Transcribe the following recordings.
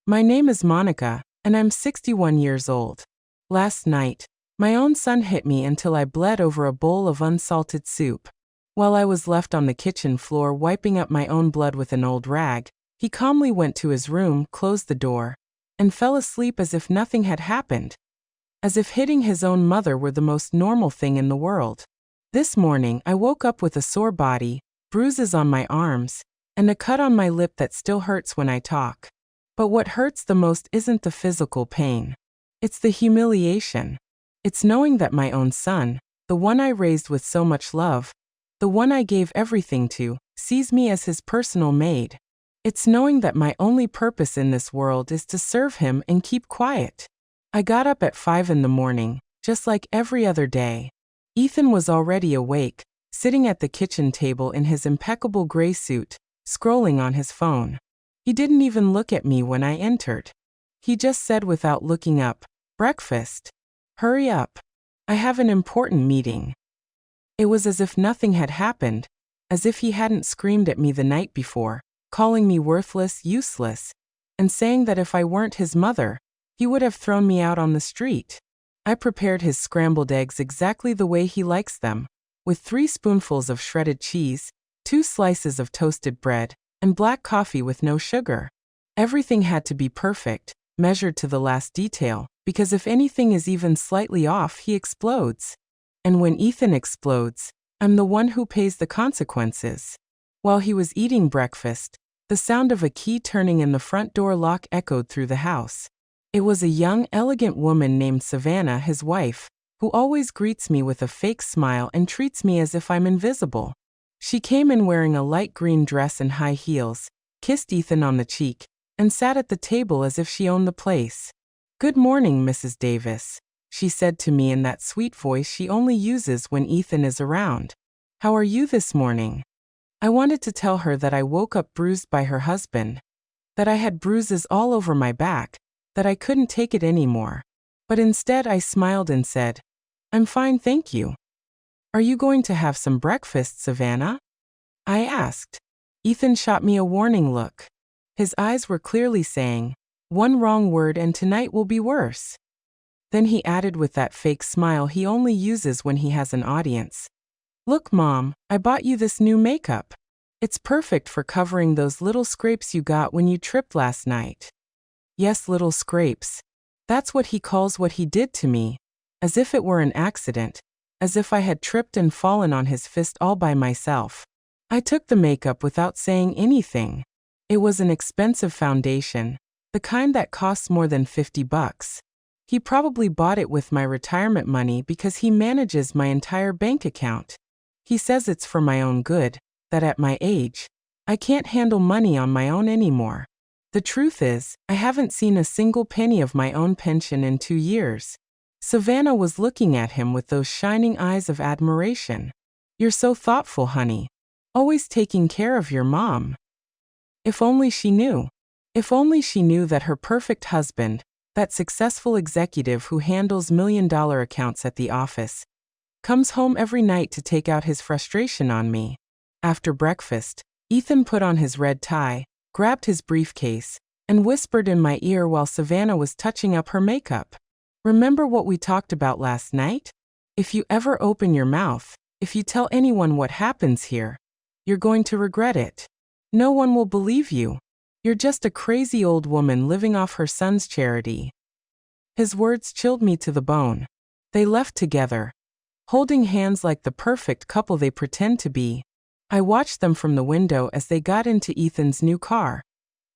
My name is Monica, and I'm 61 years old. Last night, my own son hit me until I bled over a bowl of unsalted soup. While I was left on the kitchen floor wiping up my own blood with an old rag, he calmly went to his room, closed the door, and fell asleep as if nothing had happened. As if hitting his own mother were the most normal thing in the world. This morning, I woke up with a sore body, bruises on my arms, and a cut on my lip that still hurts when I talk. But what hurts the most isn't the physical pain. It's the humiliation. It's knowing that my own son, the one I raised with so much love, the one I gave everything to, sees me as his personal maid. It's knowing that my only purpose in this world is to serve him and keep quiet. I got up at 5 in the morning, just like every other day. Ethan was already awake, sitting at the kitchen table in his impeccable gray suit, scrolling on his phone. He didn't even look at me when I entered. He just said without looking up, "Breakfast. Hurry up. I have an important meeting." It was as if nothing had happened, as if he hadn't screamed at me the night before, calling me worthless, useless, and saying that if I weren't his mother, he would have thrown me out on the street. I prepared his scrambled eggs exactly the way he likes them, with 3 spoonfuls of shredded cheese, 2 slices of toasted bread, and black coffee with no sugar. Everything had to be perfect, measured to the last detail, because if anything is even slightly off, he explodes. And when Ethan explodes, I'm the one who pays the consequences. While he was eating breakfast, the sound of a key turning in the front door lock echoed through the house. It was a young, elegant woman named Savannah, his wife, who always greets me with a fake smile and treats me as if I'm invisible. She came in wearing a light green dress and high heels, kissed Ethan on the cheek, and sat at the table as if she owned the place. "Good morning, Mrs. Davis," she said to me in that sweet voice she only uses when Ethan is around. "How are you this morning?" I wanted to tell her that I woke up bruised by her husband, that I had bruises all over my back, that I couldn't take it anymore. But instead I smiled and said, "I'm fine, thank you." "Are you going to have some breakfast, Savannah?" I asked. Ethan shot me a warning look. His eyes were clearly saying, "One wrong word and tonight will be worse." Then he added with that fake smile he only uses when he has an audience, "Look, Mom, I bought you this new makeup. It's perfect for covering those little scrapes you got when you tripped last night." Yes, little scrapes. That's what he calls what he did to me, as if it were an accident, as if I had tripped and fallen on his fist all by myself. I took the makeup without saying anything. It was an expensive foundation, the kind that costs more than $50. He probably bought it with my retirement money because he manages my entire bank account. He says it's for my own good, that at my age, I can't handle money on my own anymore. The truth is, I haven't seen a single penny of my own pension in 2 years. Savannah was looking at him with those shining eyes of admiration. "You're so thoughtful, honey. Always taking care of your mom." If only she knew. If only she knew that her perfect husband, that successful executive who handles million-dollar accounts at the office, comes home every night to take out his frustration on me. After breakfast, Ethan put on his red tie, grabbed his briefcase, and whispered in my ear while Savannah was touching up her makeup. "Remember what we talked about last night? If you ever open your mouth, if you tell anyone what happens here, you're going to regret it. No one will believe you. You're just a crazy old woman living off her son's charity." His words chilled me to the bone. They left together, holding hands like the perfect couple they pretend to be. I watched them from the window as they got into Ethan's new car,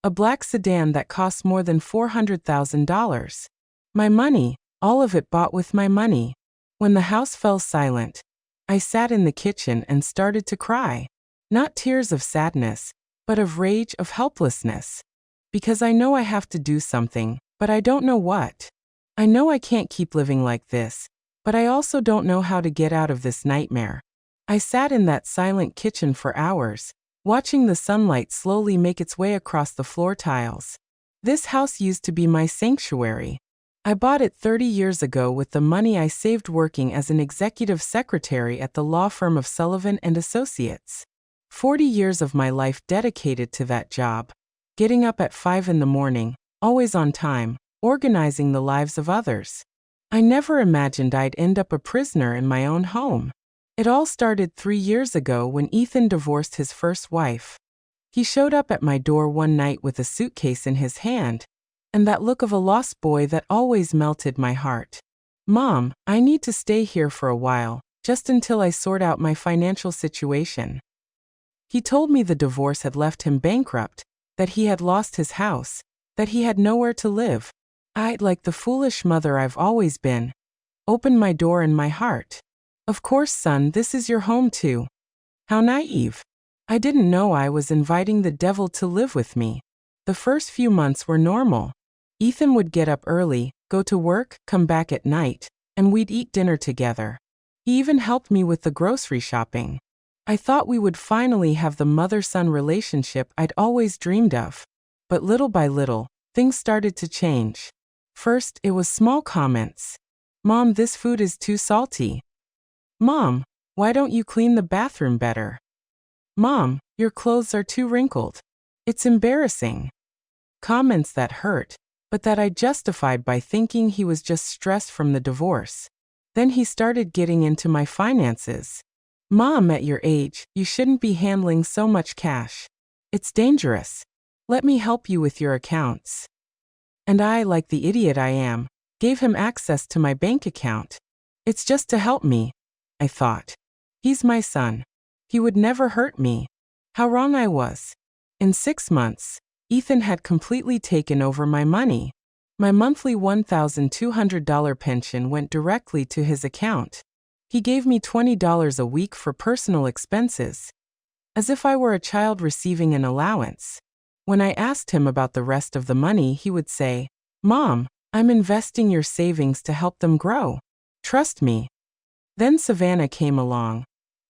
a black sedan that cost more than $400,000. My money, all of it bought with my money. When the house fell silent, I sat in the kitchen and started to cry. Not tears of sadness, but of rage, of helplessness. Because I know I have to do something, but I don't know what. I know I can't keep living like this, but I also don't know how to get out of this nightmare. I sat in that silent kitchen for hours, watching the sunlight slowly make its way across the floor tiles. This house used to be my sanctuary. I bought it 30 years ago with the money I saved working as an executive secretary at the law firm of Sullivan and Associates. 40 years of my life dedicated to that job, getting up at 5 in the morning, always on time, organizing the lives of others. I never imagined I'd end up a prisoner in my own home. It all started 3 years ago when Ethan divorced his first wife. He showed up at my door one night with a suitcase in his hand, and that look of a lost boy that always melted my heart. "Mom, I need to stay here for a while, just until I sort out my financial situation." He told me the divorce had left him bankrupt, that he had lost his house, that he had nowhere to live. I, like the foolish mother I've always been, opened my door and my heart. "Of course, son, this is your home too." How naive. I didn't know I was inviting the devil to live with me. The first few months were normal. Ethan would get up early, go to work, come back at night, and we'd eat dinner together. He even helped me with the grocery shopping. I thought we would finally have the mother-son relationship I'd always dreamed of. But little by little, things started to change. First, it was small comments. "Mom, this food is too salty." "Mom, why don't you clean the bathroom better?" "Mom, your clothes are too wrinkled." It's embarrassing. Comments that hurt, but that I justified by thinking he was just stressed from the divorce. Then he started getting into my finances. "Mom, at your age, you shouldn't be handling so much cash. It's dangerous. Let me help you with your accounts." And I, like the idiot I am, gave him access to my bank account. It's just to help me, I thought. He's my son. He would never hurt me. How wrong I was. In 6 months, Ethan had completely taken over my money. My monthly $1,200 pension went directly to his account. He gave me $20 a week for personal expenses, as if I were a child receiving an allowance. When I asked him about the rest of the money, he would say, "Mom, I'm investing your savings to help them grow. Trust me." Then Savannah came along,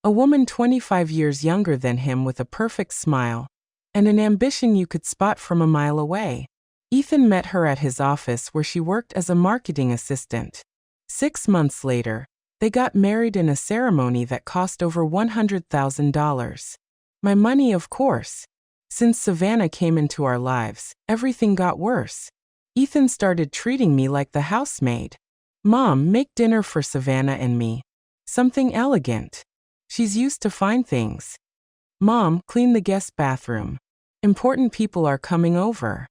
a woman 25 years younger than him with a perfect smile and an ambition you could spot from a mile away. Ethan met her at his office where she worked as a marketing assistant. 6 months later, they got married in a ceremony that cost over $100,000. My money, of course. Since Savannah came into our lives, everything got worse. Ethan started treating me like the housemaid. "Mom, make dinner for Savannah and me. Something elegant. She's used to fine things." "Mom, clean the guest bathroom. Important people are coming over."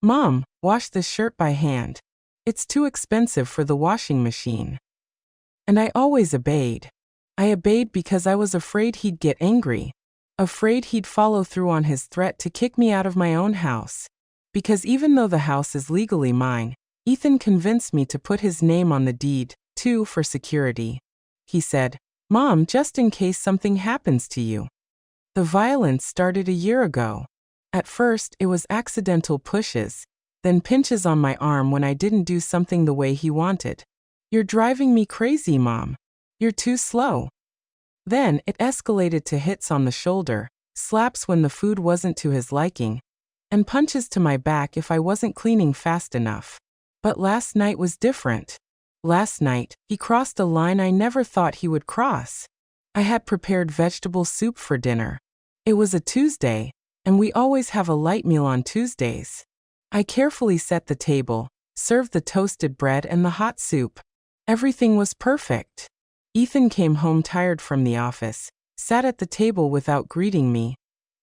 "Mom, wash this shirt by hand. It's too expensive for the washing machine." And I always obeyed. I obeyed because I was afraid he'd get angry, afraid he'd follow through on his threat to kick me out of my own house. Because even though the house is legally mine, Ethan convinced me to put his name on the deed, too, for security. He said, "Mom, just in case something happens to you." The violence started a year ago. At first, it was accidental pushes, then pinches on my arm when I didn't do something the way he wanted. "You're driving me crazy, Mom. You're too slow." Then it escalated to hits on the shoulder, slaps when the food wasn't to his liking, and punches to my back if I wasn't cleaning fast enough. But last night was different. Last night, he crossed a line I never thought he would cross. I had prepared vegetable soup for dinner. It was a Tuesday, and we always have a light meal on Tuesdays. I carefully set the table, served the toasted bread and the hot soup. Everything was perfect. Ethan came home tired from the office, sat at the table without greeting me,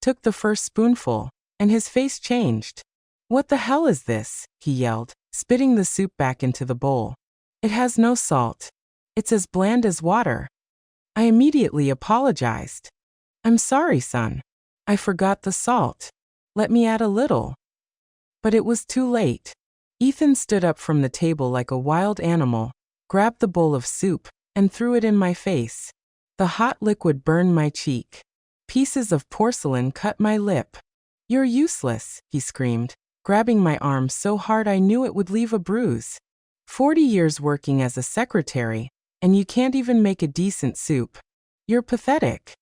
took the first spoonful, and his face changed. "What the hell is this?" he yelled, spitting the soup back into the bowl. "It has no salt. It's as bland as water." I immediately apologized. "I'm sorry, son. I forgot the salt. Let me add a little." But it was too late. Ethan stood up from the table like a wild animal, grabbed the bowl of soup, and threw it in my face. The hot liquid burned my cheek. Pieces of porcelain cut my lip. "You're useless," he screamed, grabbing my arm so hard I knew it would leave a bruise. 40 years working as a secretary, and you can't even make a decent soup. You're pathetic."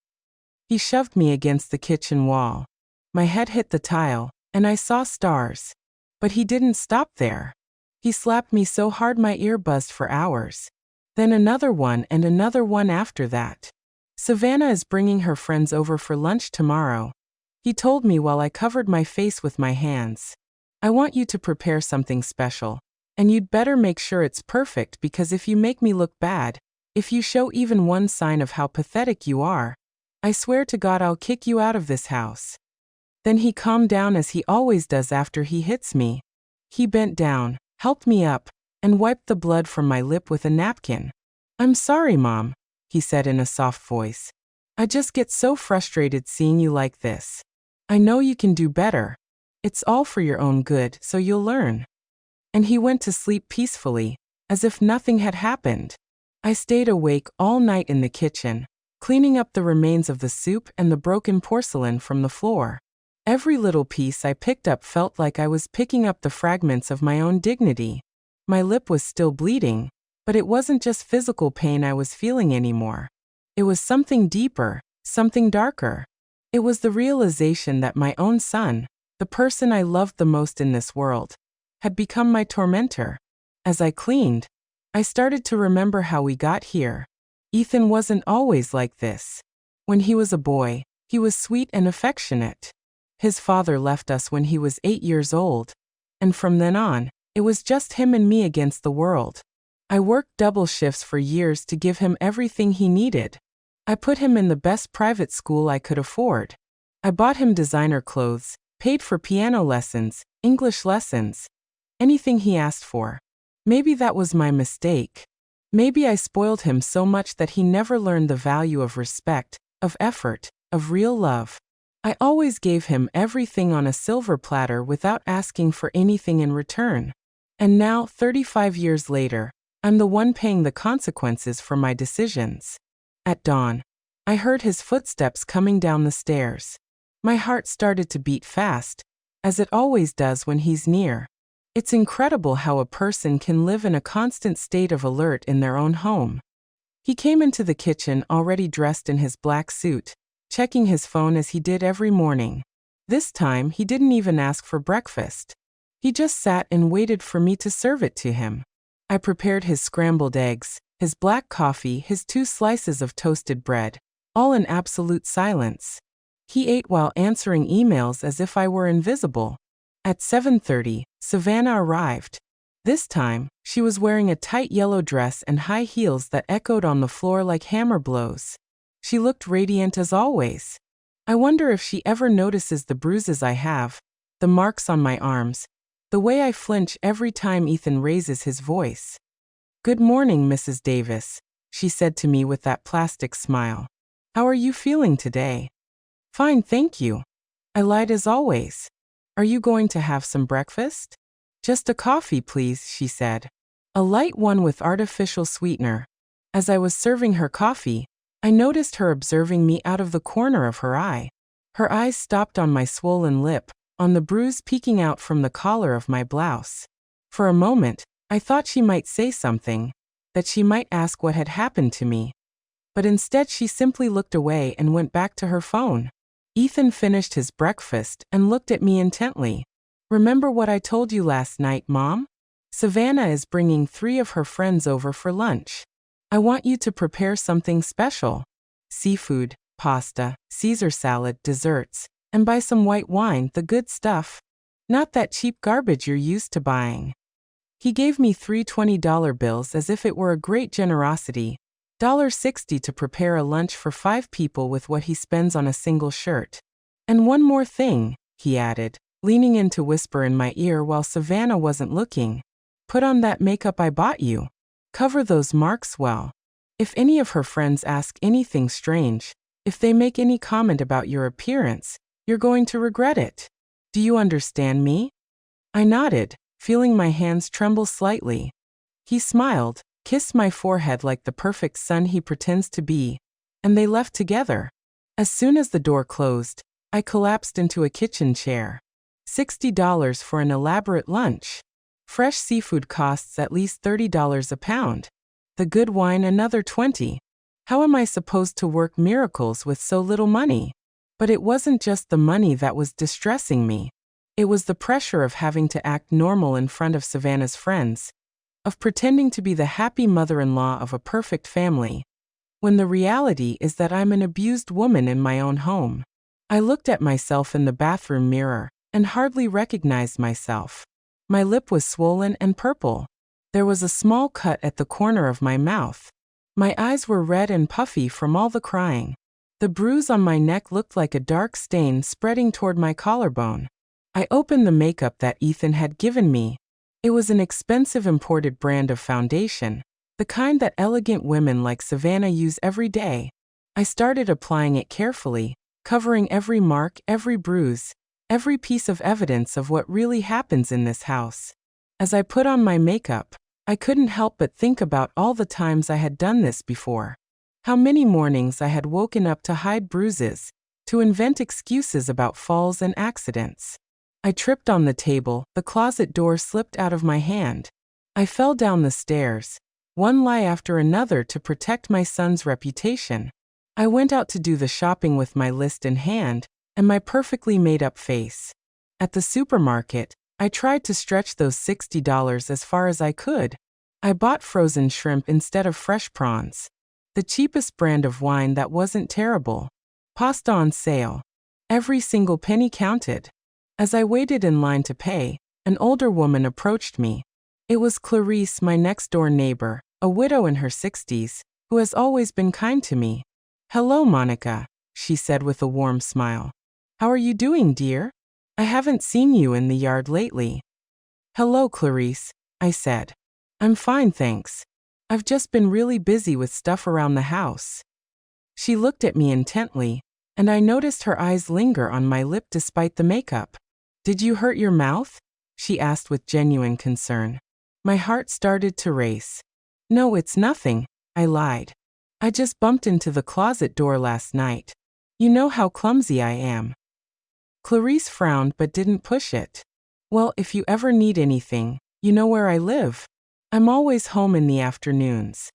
He shoved me against the kitchen wall. My head hit the tile, and I saw stars. But he didn't stop there. He slapped me so hard my ear buzzed for hours. Then another one and another one after that. "Savannah is bringing her friends over for lunch tomorrow," he told me while I covered my face with my hands. I want you to prepare something special. And you'd better make sure it's perfect because if you make me look bad, if you show even one sign of how pathetic you are, I swear to God I'll kick you out of this house." Then he calmed down as he always does after he hits me. He bent down, helped me up, and wiped the blood from my lip with a napkin. "I'm sorry, Mom," he said in a soft voice. "I just get so frustrated seeing you like this. I know you can do better. It's all for your own good, so you'll learn." And he went to sleep peacefully, as if nothing had happened. I stayed awake all night in the kitchen, cleaning up the remains of the soup and the broken porcelain from the floor. Every little piece I picked up felt like I was picking up the fragments of my own dignity. My lip was still bleeding, but it wasn't just physical pain I was feeling anymore. It was something deeper, something darker. It was the realization that my own son, the person I loved the most in this world, had become my tormentor. As I cleaned, I started to remember how we got here. Ethan wasn't always like this. When he was a boy, he was sweet and affectionate. His father left us when he was 8 years old, and from then on, it was just him and me against the world. I worked double shifts for years to give him everything he needed. I put him in the best private school I could afford. I bought him designer clothes, paid for piano lessons, English lessons, anything he asked for. Maybe that was my mistake. Maybe I spoiled him so much that he never learned the value of respect, of effort, of real love. I always gave him everything on a silver platter without asking for anything in return. And now, 35 years later, I'm the one paying the consequences for my decisions. At dawn, I heard his footsteps coming down the stairs. My heart started to beat fast, as it always does when he's near. It's incredible how a person can live in a constant state of alert in their own home. He came into the kitchen already dressed in his black suit, checking his phone as he did every morning. This time, he didn't even ask for breakfast. He just sat and waited for me to serve it to him. I prepared his scrambled eggs, his black coffee, his 2 slices of toasted bread, all in absolute silence. He ate while answering emails as if I were invisible. At 7:30, Savannah arrived. This time, she was wearing a tight yellow dress and high heels that echoed on the floor like hammer blows. She looked radiant as always. I wonder if she ever notices the bruises I have, the marks on my arms, the way I flinch every time Ethan raises his voice. "Good morning, Mrs. Davis," she said to me with that plastic smile. "How are you feeling today?" "Fine, thank you." I lied as always. "Are you going to have some breakfast?" "Just a coffee, please," she said. "A light one with artificial sweetener." As I was serving her coffee, I noticed her observing me out of the corner of her eye. Her eyes stopped on my swollen lip, on the bruise peeking out from the collar of my blouse. For a moment, I thought she might say something, that she might ask what had happened to me. But instead she simply looked away and went back to her phone. Ethan finished his breakfast and looked at me intently. "Remember what I told you last night, Mom? Savannah is bringing 3 of her friends over for lunch. I want you to prepare something special. Seafood, pasta, Caesar salad, desserts, and buy some white wine, the good stuff. Not that cheap garbage you're used to buying." He gave me 3 $20 bills as if it were a great generosity, $1.60 to prepare a lunch for 5 people with what he spends on a single shirt. "And one more thing," he added, leaning in to whisper in my ear while Savannah wasn't looking. "Put on that makeup I bought you. Cover those marks well. If any of her friends ask anything strange, if they make any comment about your appearance, you're going to regret it. Do you understand me?" I nodded, feeling my hands tremble slightly. He smiled, kissed my forehead like the perfect son he pretends to be, and they left together. As soon as the door closed, I collapsed into a kitchen chair. $60 for an elaborate lunch. Fresh seafood costs at least $30 a pound. The good wine another $20. How am I supposed to work miracles with so little money? But it wasn't just the money that was distressing me. It was the pressure of having to act normal in front of Savannah's friends, of pretending to be the happy mother-in-law of a perfect family, when the reality is that I'm an abused woman in my own home. I looked at myself in the bathroom mirror, and hardly recognized myself. My lip was swollen and purple. There was a small cut at the corner of my mouth. My eyes were red and puffy from all the crying. The bruise on my neck looked like a dark stain spreading toward my collarbone. I opened the makeup that Ethan had given me. It was an expensive imported brand of foundation, the kind that elegant women like Savannah use every day. I started applying it carefully, covering every mark, every bruise, every piece of evidence of what really happens in this house. As I put on my makeup, I couldn't help but think about all the times I had done this before. How many mornings I had woken up to hide bruises, to invent excuses about falls and accidents. I tripped on the table, the closet door slipped out of my hand. I fell down the stairs, one lie after another to protect my son's reputation. I went out to do the shopping with my list in hand and my perfectly made-up face. At the supermarket, I tried to stretch those $60 as far as I could. I bought frozen shrimp instead of fresh prawns. The cheapest brand of wine that wasn't terrible. Pasta on sale. Every single penny counted. As I waited in line to pay, an older woman approached me. It was Clarice, my next-door neighbor, a widow in her 60s, who has always been kind to me. "Hello, Monica," she said with a warm smile. "How are you doing, dear? I haven't seen you in the yard lately." "Hello, Clarice," I said. "I'm fine, thanks. I've just been really busy with stuff around the house." She looked at me intently, and I noticed her eyes linger on my lip despite the makeup. "Did you hurt your mouth?" she asked with genuine concern. My heart started to race. "No, it's nothing," I lied. "I just bumped into the closet door last night. You know how clumsy I am." Clarice frowned but didn't push it. "Well, if you ever need anything, you know where I live. I'm always home in the afternoons."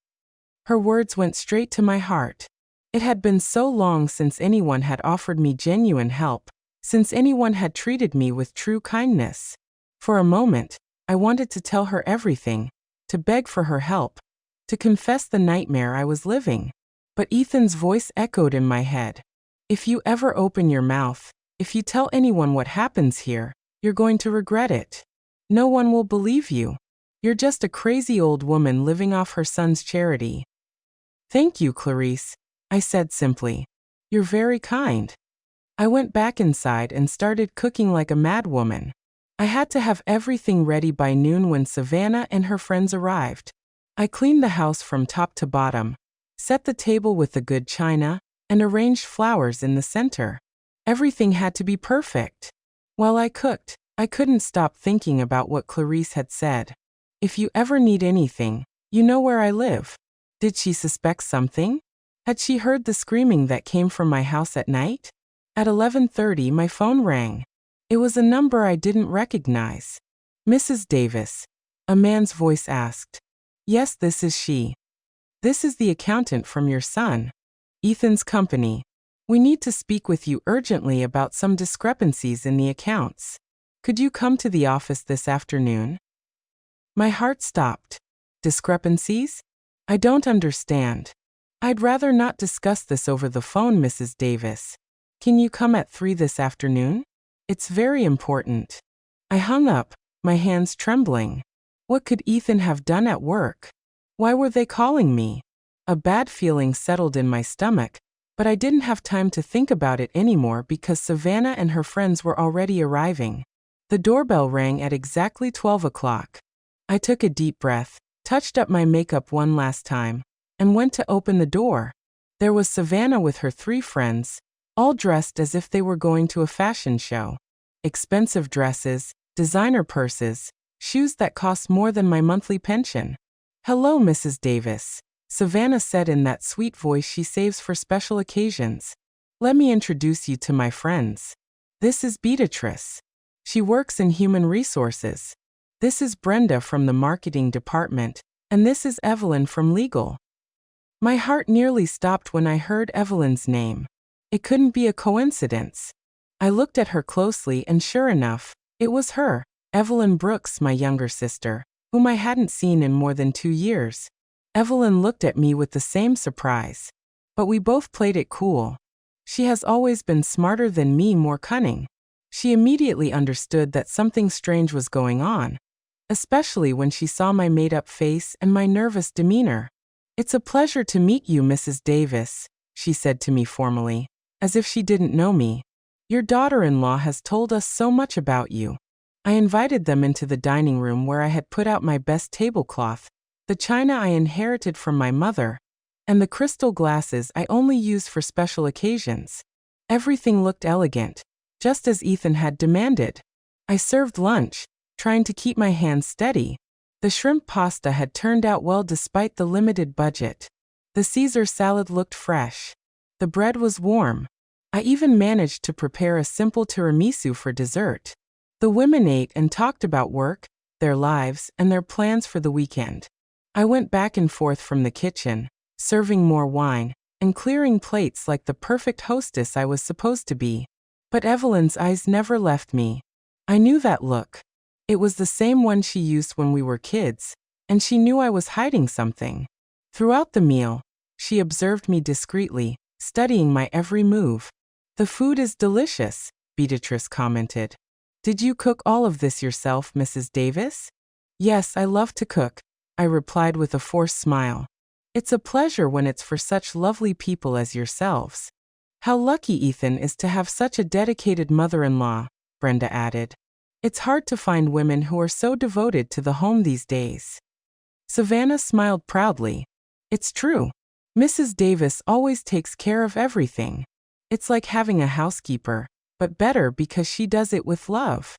Her words went straight to my heart. It had been so long since anyone had offered me genuine help, since anyone had treated me with true kindness. For a moment, I wanted to tell her everything, to beg for her help, to confess the nightmare I was living. But Ethan's voice echoed in my head. "If you ever open your mouth, if you tell anyone what happens here, you're going to regret it. No one will believe you. You're just a crazy old woman living off her son's charity." "Thank you, Clarice," I said simply. "You're very kind." I went back inside and started cooking like a madwoman. I had to have everything ready by noon when Savannah and her friends arrived. I cleaned the house from top to bottom, set the table with the good china, and arranged flowers in the center. Everything had to be perfect. While I cooked, I couldn't stop thinking about what Clarice had said. "If you ever need anything, you know where I live." Did she suspect something? Had she heard the screaming that came from my house at night? At 11:30, my phone rang. It was a number I didn't recognize. "Mrs. Davis," a man's voice asked. "Yes, this is she. This is the accountant from your son, Ethan's company. We need to speak with you urgently about some discrepancies in the accounts. Could you come to the office this afternoon?" My heart stopped. Discrepancies? I don't understand. "I'd rather not discuss this over the phone, Mrs. Davis. Can you come at 3 this afternoon? It's very important." I hung up, my hands trembling. What could Ethan have done at work? Why were they calling me? A bad feeling settled in my stomach, but I didn't have time to think about it anymore because Savannah and her friends were already arriving. The doorbell rang at exactly 12 o'clock. I took a deep breath, touched up my makeup one last time, and went to open the door. There was Savannah with her 3 friends, all dressed as if they were going to a fashion show. Expensive dresses, designer purses, shoes that cost more than my monthly pension. "Hello, Mrs. Davis," Savannah said in that sweet voice she saves for special occasions. "Let me introduce you to my friends. This is Beatrice. She works in human resources. This is Brenda from the marketing department, and this is Evelyn from legal." My heart nearly stopped when I heard Evelyn's name. It couldn't be a coincidence. I looked at her closely and sure enough, it was her, Evelyn Brooks, my younger sister, whom I hadn't seen in more than 2 years. Evelyn looked at me with the same surprise. But we both played it cool. She has always been smarter than me, more cunning. She immediately understood that something strange was going on, especially when she saw my made-up face and my nervous demeanor. "It's a pleasure to meet you, Mrs. Davis," she said to me formally, as if she didn't know me. "Your daughter-in-law has told us so much about you." I invited them into the dining room where I had put out my best tablecloth, the china I inherited from my mother, and the crystal glasses I only use for special occasions. Everything looked elegant, just as Ethan had demanded. I served lunch, trying to keep my hands steady. The shrimp pasta had turned out well despite the limited budget. The Caesar salad looked fresh. The bread was warm. I even managed to prepare a simple tiramisu for dessert. The women ate and talked about work, their lives, and their plans for the weekend. I went back and forth from the kitchen, serving more wine, and clearing plates like the perfect hostess I was supposed to be. But Evelyn's eyes never left me. I knew that look. It was the same one she used when we were kids, and she knew I was hiding something. Throughout the meal, she observed me discreetly, studying my every move. "The food is delicious," Beatrice commented. "Did you cook all of this yourself, Mrs. Davis?" "Yes, I love to cook," I replied with a forced smile. "It's a pleasure when it's for such lovely people as yourselves." "How lucky Ethan is to have such a dedicated mother-in-law," Brenda added. "It's hard to find women who are so devoted to the home these days." Savannah smiled proudly. "It's true. Mrs. Davis always takes care of everything. It's like having a housekeeper, but better because she does it with love."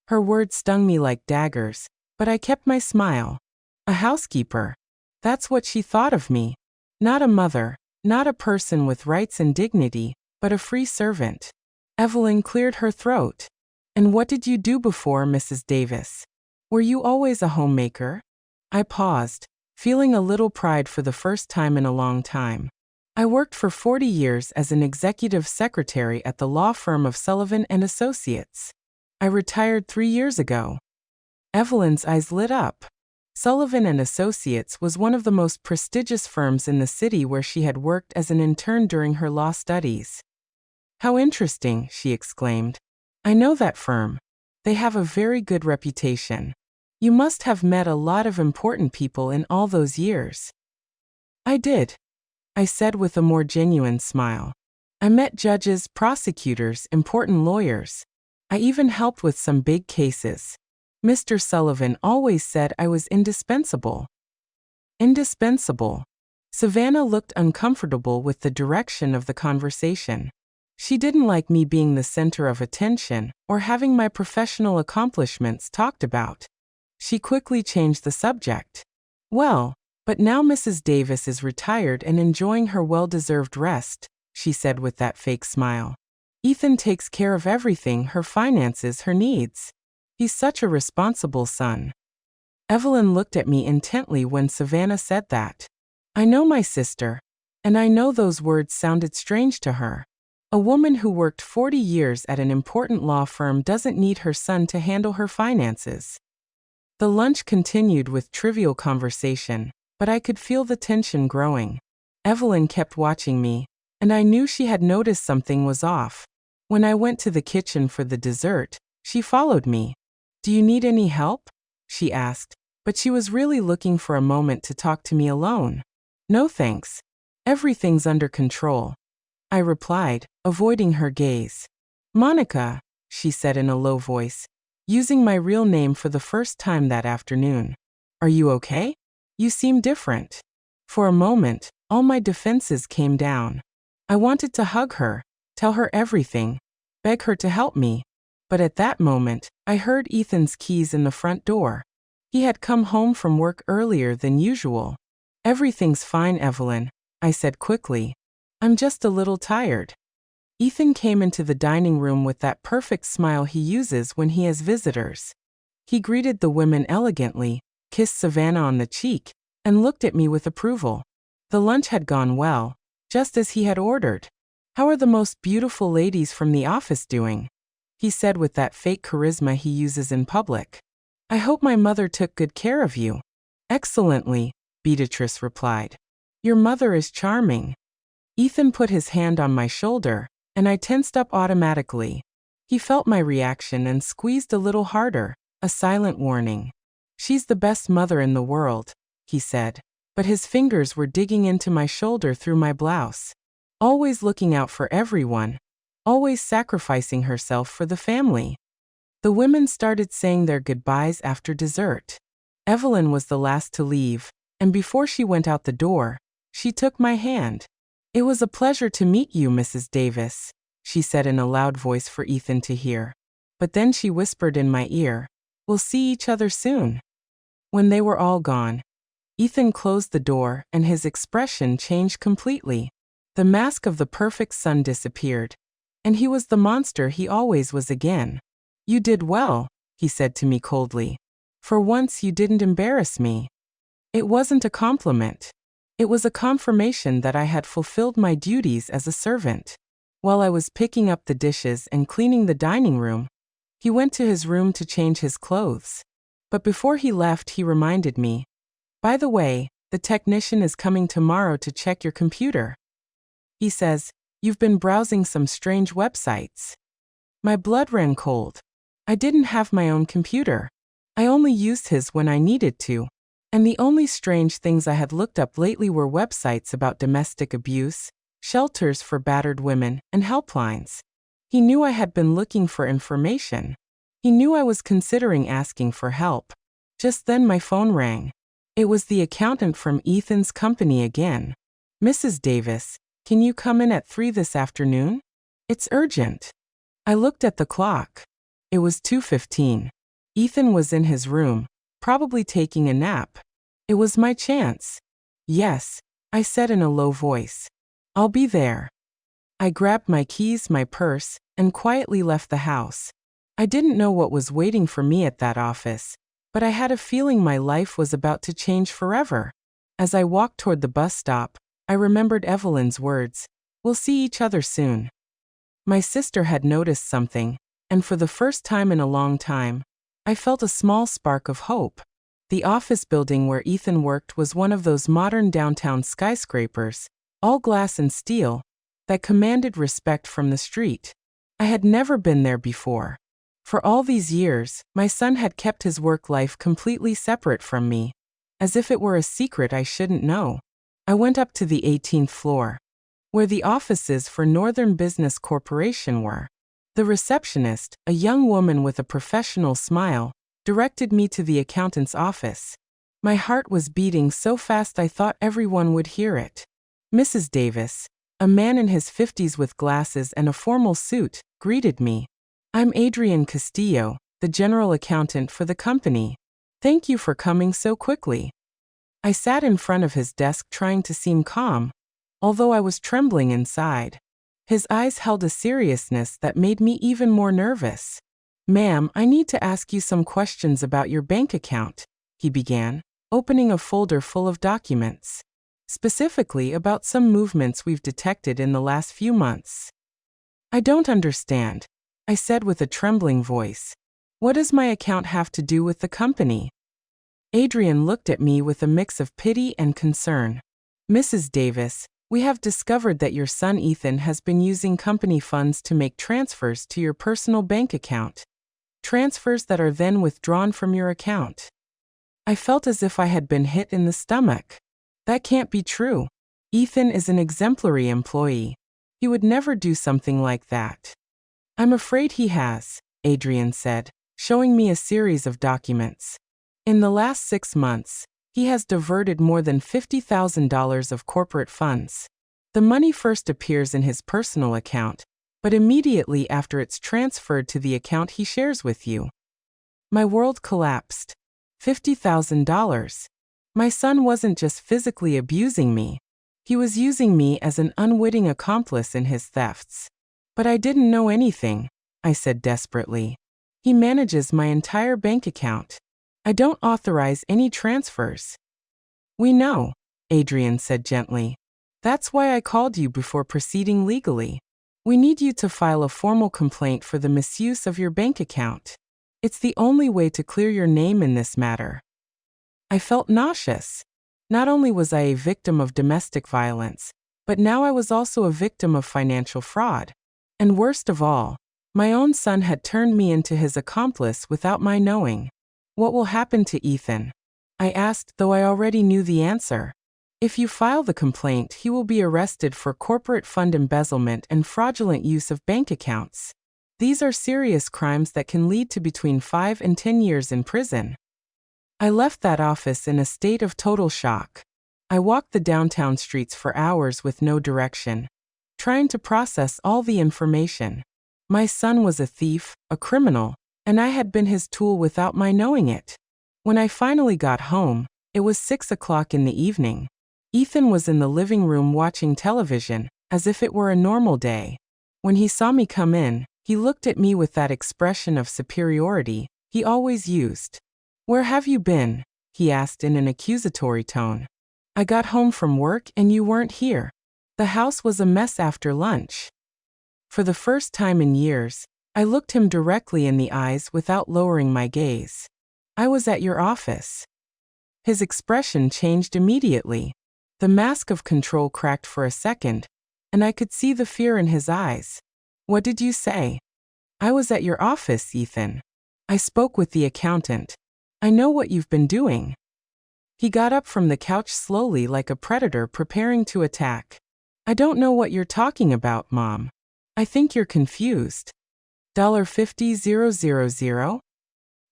Her words stung me like daggers, but I kept my smile. A housekeeper. That's what she thought of me. Not a mother, not a person with rights and dignity, but a free servant. Evelyn cleared her throat. "And what did you do before, Mrs. Davis? Were you always a homemaker?" I paused, feeling a little pride for the first time in a long time. "I worked for 40 years as an executive secretary at the law firm of Sullivan and Associates. I retired 3 years ago." Evelyn's eyes lit up. Sullivan and Associates was one of the most prestigious firms in the city where she had worked as an intern during her law studies. "How interesting," she exclaimed. "I know that firm. They have a very good reputation. You must have met a lot of important people in all those years." "I did," I said with a more genuine smile. "I met judges, prosecutors, important lawyers. I even helped with some big cases. Mr. Sullivan always said I was indispensable." Indispensable. Savannah looked uncomfortable with the direction of the conversation. She didn't like me being the center of attention or having my professional accomplishments talked about. She quickly changed the subject. "Well, but now Mrs. Davis is retired and enjoying her well-deserved rest," she said with that fake smile. "Ethan takes care of everything, her finances, her needs. He's such a responsible son." Evelyn looked at me intently when Savannah said that. I know my sister, and I know those words sounded strange to her. A woman who worked 40 years at an important law firm doesn't need her son to handle her finances. The lunch continued with trivial conversation, but I could feel the tension growing. Evelyn kept watching me, and I knew she had noticed something was off. When I went to the kitchen for the dessert, she followed me. "Do you need any help?" she asked, but she was really looking for a moment to talk to me alone. "No thanks. Everything's under control," I replied, avoiding her gaze. "Monica," she said in a low voice, using my real name for the first time that afternoon. "Are you okay? You seem different." For a moment, all my defenses came down. I wanted to hug her, tell her everything, beg her to help me. But at that moment, I heard Ethan's keys in the front door. He had come home from work earlier than usual. "Everything's fine, Evelyn," I said quickly. "I'm just a little tired." Ethan came into the dining room with that perfect smile he uses when he has visitors. He greeted the women elegantly, kissed Savannah on the cheek, and looked at me with approval. The lunch had gone well, just as he had ordered. "How are the most beautiful ladies from the office doing?" he said with that fake charisma he uses in public. "I hope my mother took good care of you." "Excellently," Beatrice replied. "Your mother is charming." Ethan put his hand on my shoulder, and I tensed up automatically. He felt my reaction and squeezed a little harder, a silent warning. "She's the best mother in the world," he said, but his fingers were digging into my shoulder through my blouse. "Always looking out for everyone. Always sacrificing herself for the family." The women started saying their goodbyes after dessert. Evelyn was the last to leave, and before she went out the door, she took my hand. "It was a pleasure to meet you, Mrs. Davis," she said in a loud voice for Ethan to hear. But then she whispered in my ear, "We'll see each other soon." When they were all gone, Ethan closed the door and his expression changed completely. The mask of the perfect son disappeared, and he was the monster he always was again. "You did well," he said to me coldly. "For once you didn't embarrass me." It wasn't a compliment. It was a confirmation that I had fulfilled my duties as a servant. While I was picking up the dishes and cleaning the dining room, he went to his room to change his clothes. But before he left, he reminded me, "By the way, the technician is coming tomorrow to check your computer. He says, you've been browsing some strange websites." My blood ran cold. I didn't have my own computer. I only used his when I needed to. And the only strange things I had looked up lately were websites about domestic abuse, shelters for battered women, and helplines. He knew I had been looking for information. He knew I was considering asking for help. Just then my phone rang. It was the accountant from Ethan's company again. "Mrs. Davis, can you come in at 3 this afternoon? It's urgent." I looked at the clock. It was 2:15. Ethan was in his room, probably taking a nap. It was my chance. "Yes," I said in a low voice. "I'll be there." I grabbed my keys, my purse, and quietly left the house. I didn't know what was waiting for me at that office, but I had a feeling my life was about to change forever. As I walked toward the bus stop, I remembered Evelyn's words, "We'll see each other soon." My sister had noticed something, and for the first time in a long time, I felt a small spark of hope. The office building where Ethan worked was one of those modern downtown skyscrapers, all glass and steel, that commanded respect from the street. I had never been there before. For all these years, my son had kept his work life completely separate from me, as if it were a secret I shouldn't know. I went up to the 18th floor, where the offices for Northern Business Corporation were. The receptionist, a young woman with a professional smile, directed me to the accountant's office. My heart was beating so fast I thought everyone would hear it. Mrs. Davis, a man in his 50s with glasses and a formal suit, greeted me. "I'm Adrian Castillo, the general accountant for the company. Thank you for coming so quickly." I sat in front of his desk trying to seem calm, although I was trembling inside. His eyes held a seriousness that made me even more nervous. "Ma'am, I need to ask you some questions about your bank account," he began, opening a folder full of documents. "Specifically about some movements we've detected in the last few months." "I don't understand," I said with a trembling voice. "What does my account have to do with the company?" Adrian looked at me with a mix of pity and concern. "Mrs. Davis, we have discovered that your son Ethan has been using company funds to make transfers to your personal bank account. Transfers that are then withdrawn from your account." I felt as if I had been hit in the stomach. That can't be true. Ethan is an exemplary employee. He would never do something like that. "I'm afraid he has," Adrian said, showing me a series of documents. "In the last 6 months, he has diverted more than $50,000 of corporate funds. The money first appears in his personal account, but immediately after it's transferred to the account he shares with you." My world collapsed. $50,000. My son wasn't just physically abusing me. He was using me as an unwitting accomplice in his thefts. "But I didn't know anything," I said desperately. "He manages my entire bank account. I don't authorize any transfers." "We know," Adrian said gently. "That's why I called you before proceeding legally. We need you to file a formal complaint for the misuse of your bank account. It's the only way to clear your name in this matter." I felt nauseous. Not only was I a victim of domestic violence, but now I was also a victim of financial fraud. And worst of all, My own son had turned me into his accomplice without my knowing. What will happen to Ethan? I asked, though I already knew the answer. If you file the complaint, he will be arrested for corporate fund embezzlement and fraudulent use of bank accounts. These are serious crimes that can lead to between 5 and 10 years in prison. I left that office in a state of total shock. I walked the downtown streets for hours with no direction, trying to process all the information. My son was a thief, a criminal, and I had been his tool without my knowing it. When I finally got home, it was 6 o'clock in the evening. Ethan was in the living room watching television, as if it were a normal day. When he saw me come in, he looked at me with that expression of superiority he always used. "Where have you been?" he asked in an accusatory tone. "I got home from work and you weren't here. The house was a mess after lunch." For the first time in years, I looked him directly in the eyes without lowering my gaze. "I was at your office." His expression changed immediately. The mask of control cracked for a second, and I could see the fear in his eyes. "What did you say?" "I was at your office, Ethan. I spoke with the accountant. I know what you've been doing." He got up from the couch slowly like a predator preparing to attack. "I don't know what you're talking about, Mom. I think you're confused." $50,000?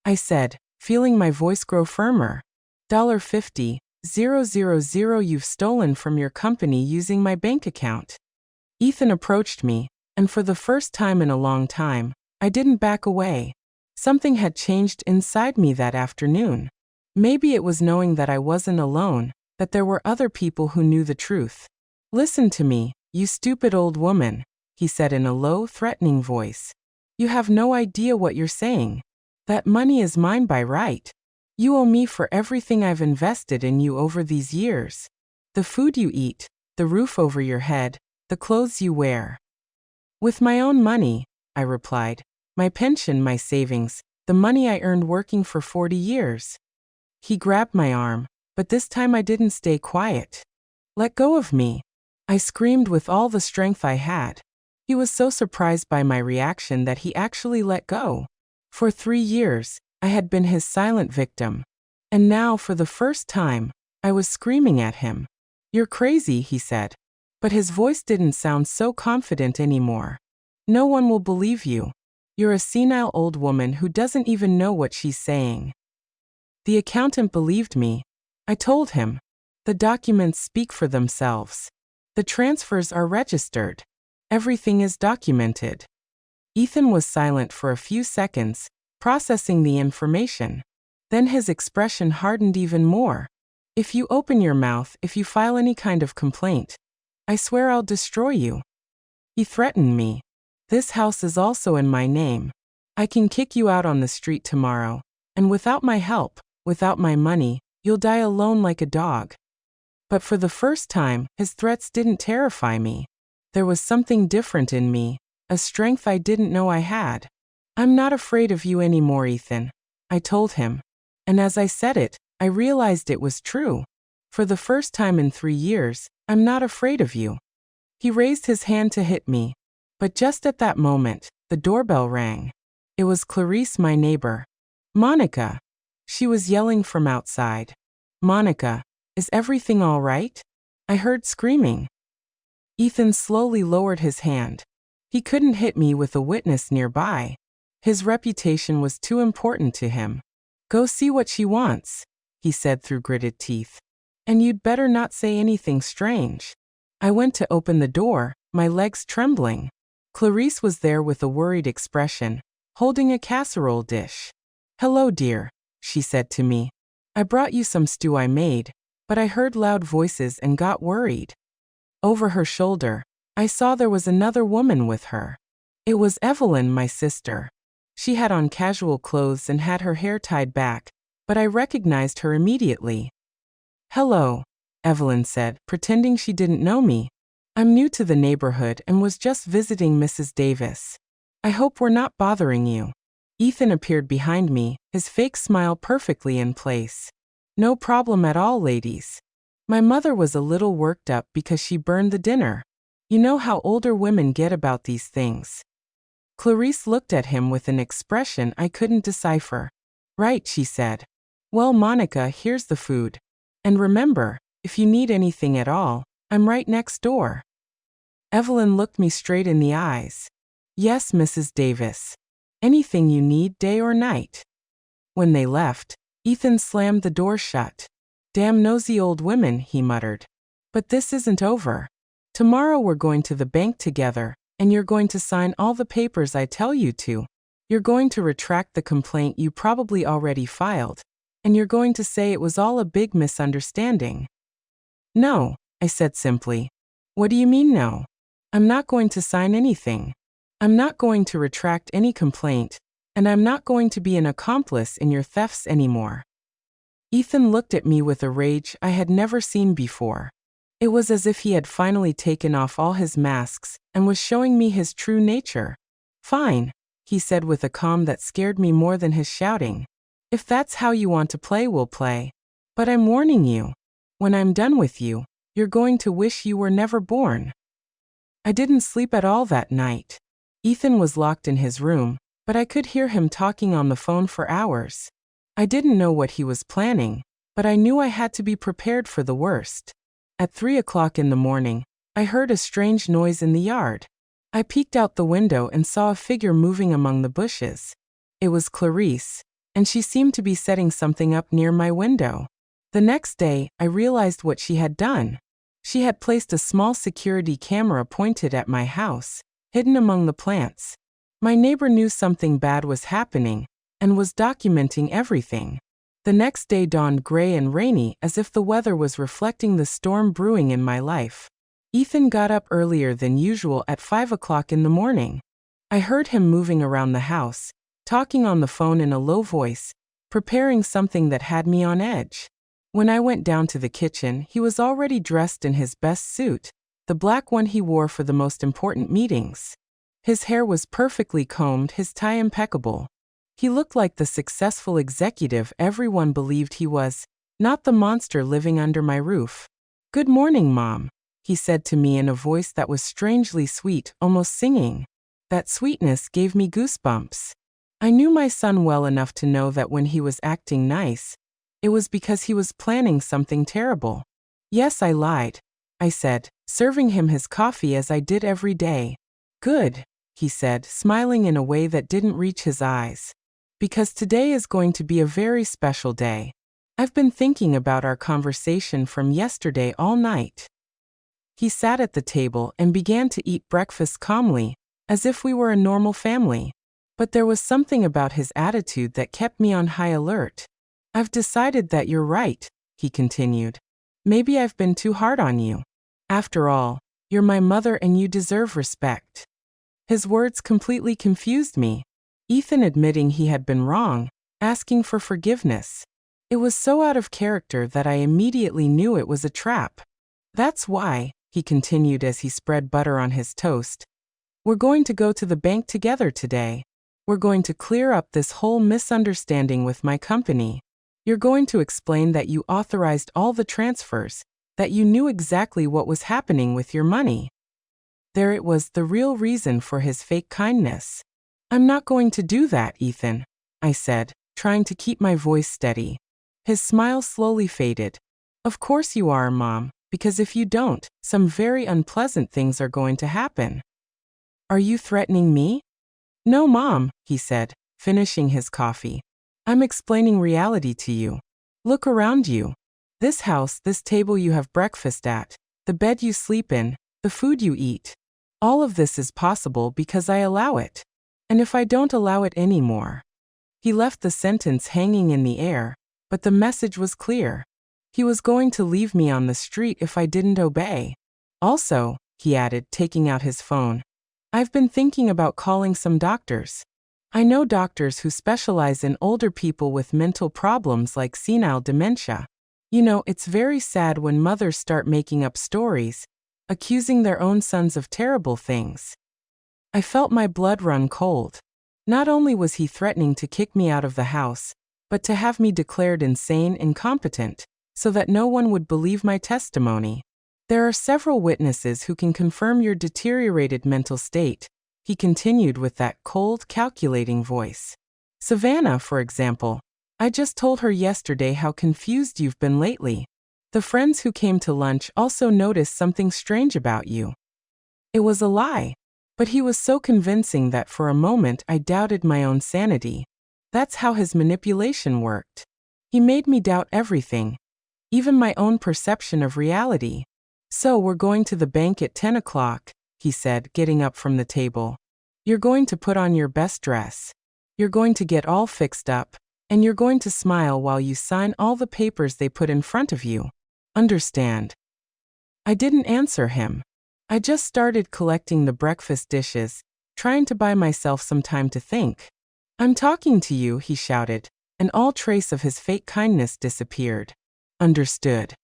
I said, feeling my voice grow firmer. $50,000 you've stolen from your company using my bank account. Ethan approached me, and for the first time in a long time, I didn't back away. Something had changed inside me that afternoon. Maybe it was knowing that I wasn't alone, that there were other people who knew the truth. "Listen to me, you stupid old woman," he said in a low, threatening voice. "You have no idea what you're saying. That money is mine by right. You owe me for everything I've invested in you over these years. The food you eat, the roof over your head, the clothes you wear." "With my own money," I replied. "My pension, my savings, the money I earned working for 40 years. He grabbed my arm, but this time I didn't stay quiet. "Let go of me," I screamed with all the strength I had. He was so surprised by my reaction that he actually let go. For 3 years, I had been his silent victim. And now, for the first time, I was screaming at him. "You're crazy," he said. But his voice didn't sound so confident anymore. "No one will believe you. You're a senile old woman who doesn't even know what she's saying." The accountant believed me. I told him. The documents speak for themselves. The transfers are registered. Everything is documented. Ethan was silent for a few seconds, processing the information. Then his expression hardened even more. "If you open your mouth, if you file any kind of complaint, I swear I'll destroy you." He threatened me. "This house is also in my name. I can kick you out on the street tomorrow, and without my help, without my money, you'll die alone like a dog." But for the first time, his threats didn't terrify me. There was something different in me, a strength I didn't know I had. "I'm not afraid of you anymore, Ethan," I told him. And as I said it, I realized it was true. For the first time in 3 years, I'm not afraid of you. He raised his hand to hit me. But just at that moment, the doorbell rang. It was Clarice, my neighbor. "Monica!" She was yelling from outside. "Monica, is everything all right?" I heard screaming. Ethan slowly lowered his hand. He couldn't hit me with a witness nearby. His reputation was too important to him. "Go see what she wants," he said through gritted teeth. "And you'd better not say anything strange." I went to open the door, my legs trembling. Clarice was there with a worried expression, holding a casserole dish. "Hello, dear," she said to me. "I brought you some stew I made, but I heard loud voices and got worried." Over her shoulder, I saw there was another woman with her. It was Evelyn, my sister. She had on casual clothes and had her hair tied back, but I recognized her immediately. "Hello," Evelyn said, pretending she didn't know me. "I'm new to the neighborhood and was just visiting Mrs. Davis. I hope we're not bothering you." Ethan appeared behind me, his fake smile perfectly in place. "No problem at all, ladies. My mother was a little worked up because she burned the dinner. You know how older women get about these things." Clarice looked at him with an expression I couldn't decipher. Right, she said. Well, Monica, here's the food. And remember, if you need anything at all, I'm right next door. Evelyn looked me straight in the eyes. Yes, Mrs. Davis. Anything you need, day or night. When they left, Ethan slammed the door shut. Damn nosy old women, he muttered. But this isn't over. Tomorrow we're going to the bank together, and you're going to sign all the papers I tell you to. You're going to retract the complaint you probably already filed, and you're going to say it was all a big misunderstanding. No, I said simply. What do you mean no? I'm not going to sign anything. I'm not going to retract any complaint, and I'm not going to be an accomplice in your thefts anymore. Ethan looked at me with a rage I had never seen before. It was as if he had finally taken off all his masks and was showing me his true nature. Fine, he said with a calm that scared me more than his shouting. If that's how you want to play, we'll play. But I'm warning you. When I'm done with you, you're going to wish you were never born. I didn't sleep at all that night. Ethan was locked in his room, but I could hear him talking on the phone for hours. I didn't know what he was planning, but I knew I had to be prepared for the worst. At 3 o'clock in the morning, I heard a strange noise in the yard. I peeked out the window and saw a figure moving among the bushes. It was Clarice, and she seemed to be setting something up near my window. The next day, I realized what she had done. She had placed a small security camera pointed at my house, hidden among the plants. My neighbor knew something bad was happening and was documenting everything. The next day dawned gray and rainy, as if the weather was reflecting the storm brewing in my life. Ethan got up earlier than usual at 5 o'clock in the morning. I heard him moving around the house, talking on the phone in a low voice, preparing something that had me on edge. When I went down to the kitchen, he was already dressed in his best suit, the black one he wore for the most important meetings. His hair was perfectly combed, his tie impeccable. He looked like the successful executive everyone believed he was, not the monster living under my roof. Good morning, Mom, he said to me in a voice that was strangely sweet, almost singing. That sweetness gave me goosebumps. I knew my son well enough to know that when he was acting nice, it was because he was planning something terrible. Yes, I lied, I said, serving him his coffee as I did every day. Good, he said, smiling in a way that didn't reach his eyes. Because today is going to be a very special day. I've been thinking about our conversation from yesterday all night. He sat at the table and began to eat breakfast calmly, as if we were a normal family. But there was something about his attitude that kept me on high alert. I've decided that you're right, he continued. Maybe I've been too hard on you. After all, you're my mother and you deserve respect. His words completely confused me. Ethan admitting he had been wrong, asking for forgiveness. It was so out of character that I immediately knew it was a trap. That's why, he continued as he spread butter on his toast, we're going to go to the bank together today. We're going to clear up this whole misunderstanding with my company. You're going to explain that you authorized all the transfers, that you knew exactly what was happening with your money. There it was, the real reason for his fake kindness. I'm not going to do that, Ethan, I said, trying to keep my voice steady. His smile slowly faded. Of course you are, Mom, because if you don't, some very unpleasant things are going to happen. Are you threatening me? No, Mom, he said, finishing his coffee. I'm explaining reality to you. Look around you. This house, this table you have breakfast at, the bed you sleep in, the food you eat. All of this is possible because I allow it. And if I don't allow it anymore. He left the sentence hanging in the air, but the message was clear. He was going to leave me on the street if I didn't obey. Also, he added, taking out his phone, I've been thinking about calling some doctors. I know doctors who specialize in older people with mental problems like senile dementia. You know, it's very sad when mothers start making up stories, accusing their own sons of terrible things. I felt my blood run cold. Not only was he threatening to kick me out of the house, but to have me declared insane, incompetent, so that no one would believe my testimony. There are several witnesses who can confirm your deteriorated mental state, he continued with that cold, calculating voice. Savannah, for example. I just told her yesterday how confused you've been lately. The friends who came to lunch also noticed something strange about you. It was a lie. But he was so convincing that for a moment I doubted my own sanity. That's how his manipulation worked. He made me doubt everything, even my own perception of reality. So we're going to the bank at 10 o'clock, he said, getting up from the table. You're going to put on your best dress. You're going to get all fixed up, and you're going to smile while you sign all the papers they put in front of you. Understand? I didn't answer him. I just started collecting the breakfast dishes, trying to buy myself some time to think. I'm talking to you, he shouted, and all trace of his fake kindness disappeared. Understood.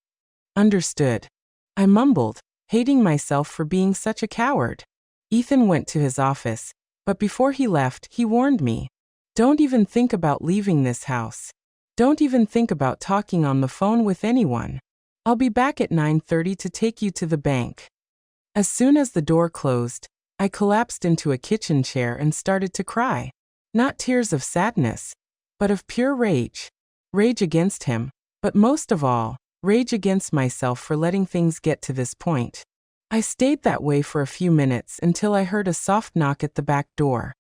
Understood. I mumbled, hating myself for being such a coward. Ethan went to his office, but before he left, he warned me. Don't even think about leaving this house. Don't even think about talking on the phone with anyone. I'll be back at 9:30 to take you to the bank. As soon as the door closed, I collapsed into a kitchen chair and started to cry. Not tears of sadness, but of pure rage. Rage against him, but most of all, rage against myself for letting things get to this point. I stayed that way for a few minutes until I heard a soft knock at the back door.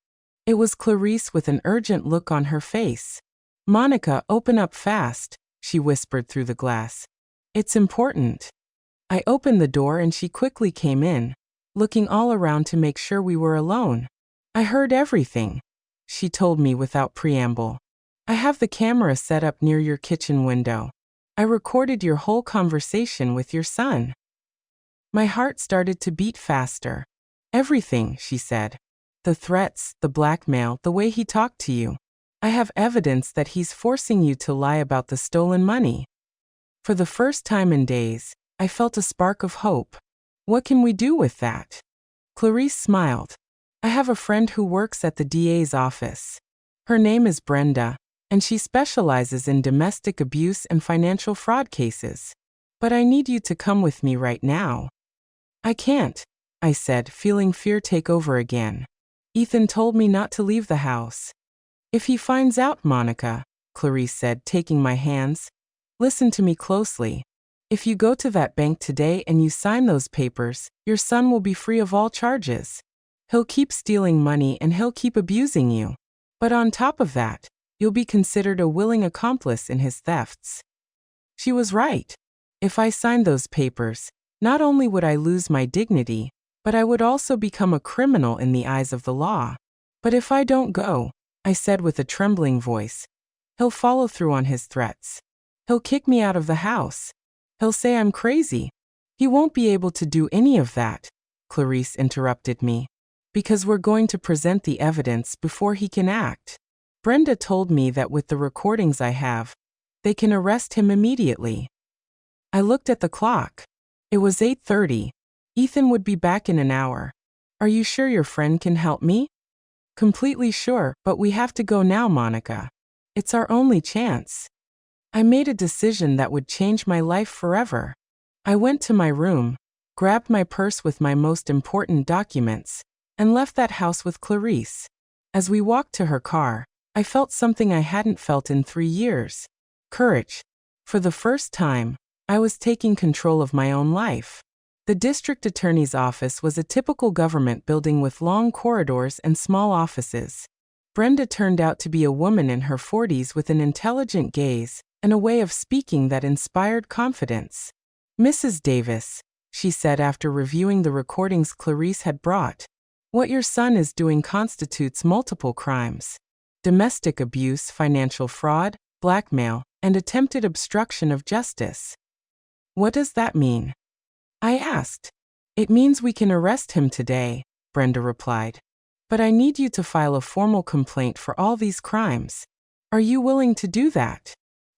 It was Clarice with an urgent look on her face. Monica, open up fast, she whispered through the glass. It's important. I opened the door and she quickly came in, looking all around to make sure we were alone. I heard everything, she told me without preamble. I have the camera set up near your kitchen window. I recorded your whole conversation with your son. My heart started to beat faster. Everything, she said. The threats, the blackmail, the way he talked to you. I have evidence that he's forcing you to lie about the stolen money. For the first time in days, I felt a spark of hope. What can we do with that? Clarice smiled. I have a friend who works at the DA's office. Her name is Brenda, and she specializes in domestic abuse and financial fraud cases. But I need you to come with me right now. I can't, I said, feeling fear take over again. Ethan told me not to leave the house. If he finds out, Monica, Clarice said, taking my hands, listen to me closely. If you go to that bank today and you sign those papers, your son will be free of all charges. He'll keep stealing money and he'll keep abusing you. But on top of that, you'll be considered a willing accomplice in his thefts. She was right. If I signed those papers, not only would I lose my dignity, but I would also become a criminal in the eyes of the law. But if I don't go, I said with a trembling voice, he'll follow through on his threats. He'll kick me out of the house. He'll say I'm crazy. He won't be able to do any of that, Clarice interrupted me, because we're going to present the evidence before he can act. Brenda told me that with the recordings I have, they can arrest him immediately. I looked at the clock. It was 8:30. Ethan would be back in an hour. Are you sure your friend can help me? Completely sure, but we have to go now, Monica. It's our only chance. I made a decision that would change my life forever. I went to my room, grabbed my purse with my most important documents, and left that house with Clarice. As we walked to her car, I felt something I hadn't felt in 3 years. Courage. For the first time, I was taking control of my own life. The district attorney's office was a typical government building with long corridors and small offices. Brenda turned out to be a woman in her 40s with an intelligent gaze and a way of speaking that inspired confidence. Mrs. Davis, she said after reviewing the recordings Clarice had brought, what your son is doing constitutes multiple crimes: domestic abuse, financial fraud, blackmail, and attempted obstruction of justice. What does that mean? I asked. It means we can arrest him today, Brenda replied. But I need you to file a formal complaint for all these crimes. Are you willing to do that?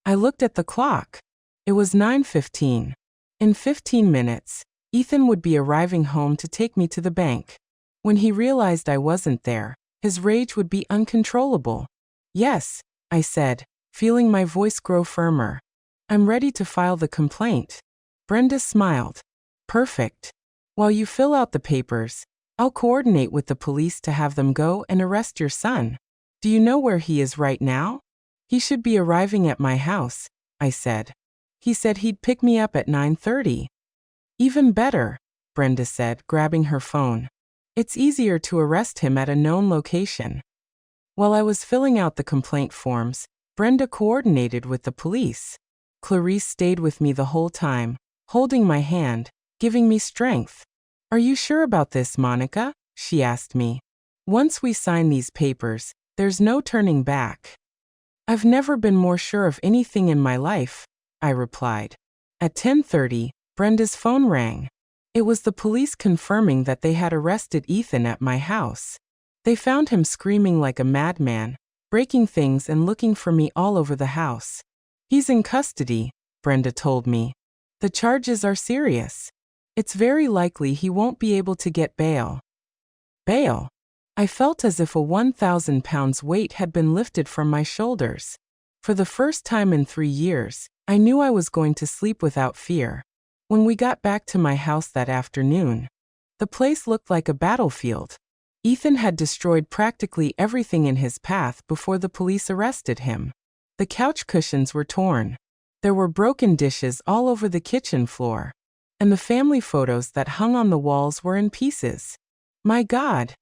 I looked at the clock. It was 9:15. In 15 minutes, Ethan would be arriving home to take me to the bank. When he realized I wasn't there, his rage would be uncontrollable. Yes, I said, feeling my voice grow firmer. I'm ready to file the complaint. Brenda smiled. Perfect. While you fill out the papers, I'll coordinate with the police to have them go and arrest your son. Do you know where he is right now? He should be arriving at my house, I said. He said he'd pick me up at 9:30. Even better, Brenda said, grabbing her phone. It's easier to arrest him at a known location. While I was filling out the complaint forms, Brenda coordinated with the police. Clarice stayed with me the whole time, holding my hand, giving me strength. Are you sure about this, Monica? She asked me. Once we sign these papers, there's no turning back. I've never been more sure of anything in my life, I replied. At 10:30, Brenda's phone rang. It was the police confirming that they had arrested Ethan at my house. They found him screaming like a madman, breaking things and looking for me all over the house. He's in custody, Brenda told me. The charges are serious. It's very likely he won't be able to get bail. Bail? I felt as if a 1,000 pounds weight had been lifted from my shoulders. For the first time in 3 years, I knew I was going to sleep without fear. When we got back to my house that afternoon, the place looked like a battlefield. Ethan had destroyed practically everything in his path before the police arrested him. The couch cushions were torn. There were broken dishes all over the kitchen floor. And the family photos that hung on the walls were in pieces. My God,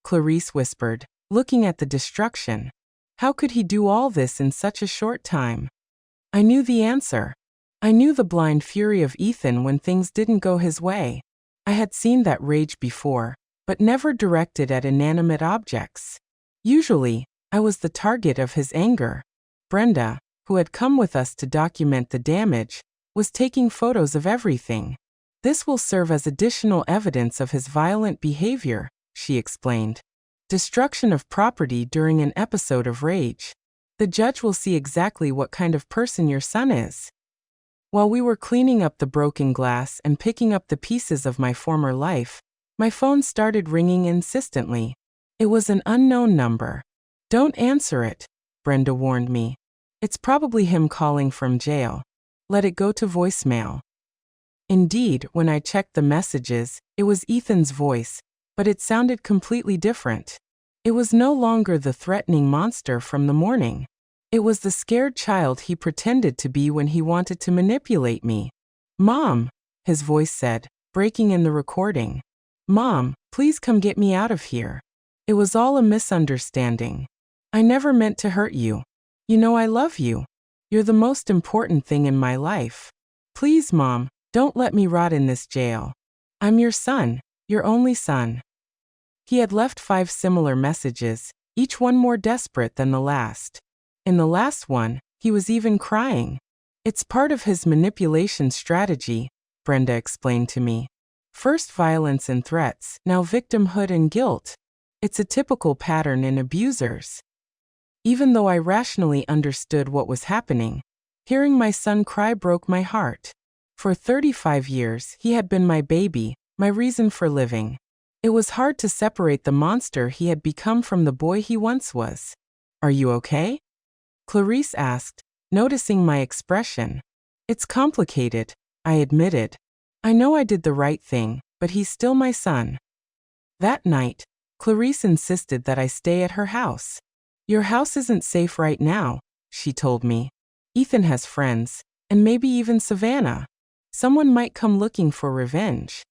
Clarice whispered, looking at the destruction. How could he do all this in such a short time? I knew the answer. I knew the blind fury of Ethan when things didn't go his way. I had seen that rage before, but never directed at inanimate objects. Usually, I was the target of his anger. Brenda, who had come with us to document the damage, was taking photos of everything. This will serve as additional evidence of his violent behavior, she explained. Destruction of property during an episode of rage. The judge will see exactly what kind of person your son is. While we were cleaning up the broken glass and picking up the pieces of my former life, my phone started ringing insistently. It was an unknown number. Don't answer it, Brenda warned me. It's probably him calling from jail. Let it go to voicemail. Indeed, when I checked the messages, it was Ethan's voice, but it sounded completely different. It was no longer the threatening monster from the morning. It was the scared child he pretended to be when he wanted to manipulate me. Mom, his voice said, breaking in the recording. Mom, please come get me out of here. It was all a misunderstanding. I never meant to hurt you. You know I love you. You're the most important thing in my life. Please, Mom, don't let me rot in this jail. I'm your son, your only son. He had left 5 similar messages, each one more desperate than the last. In the last one, he was even crying. It's part of his manipulation strategy, Brenda explained to me. First violence and threats, now victimhood and guilt. It's a typical pattern in abusers. Even though I rationally understood what was happening, hearing my son cry broke my heart. For 35 years, he had been my baby, my reason for living. It was hard to separate the monster he had become from the boy he once was. Are you okay? Clarice asked, noticing my expression. It's complicated, I admitted. I know I did the right thing, but he's still my son. That night, Clarice insisted that I stay at her house. Your house isn't safe right now, she told me. Ethan has friends, and maybe even Savannah. Someone might come looking for revenge.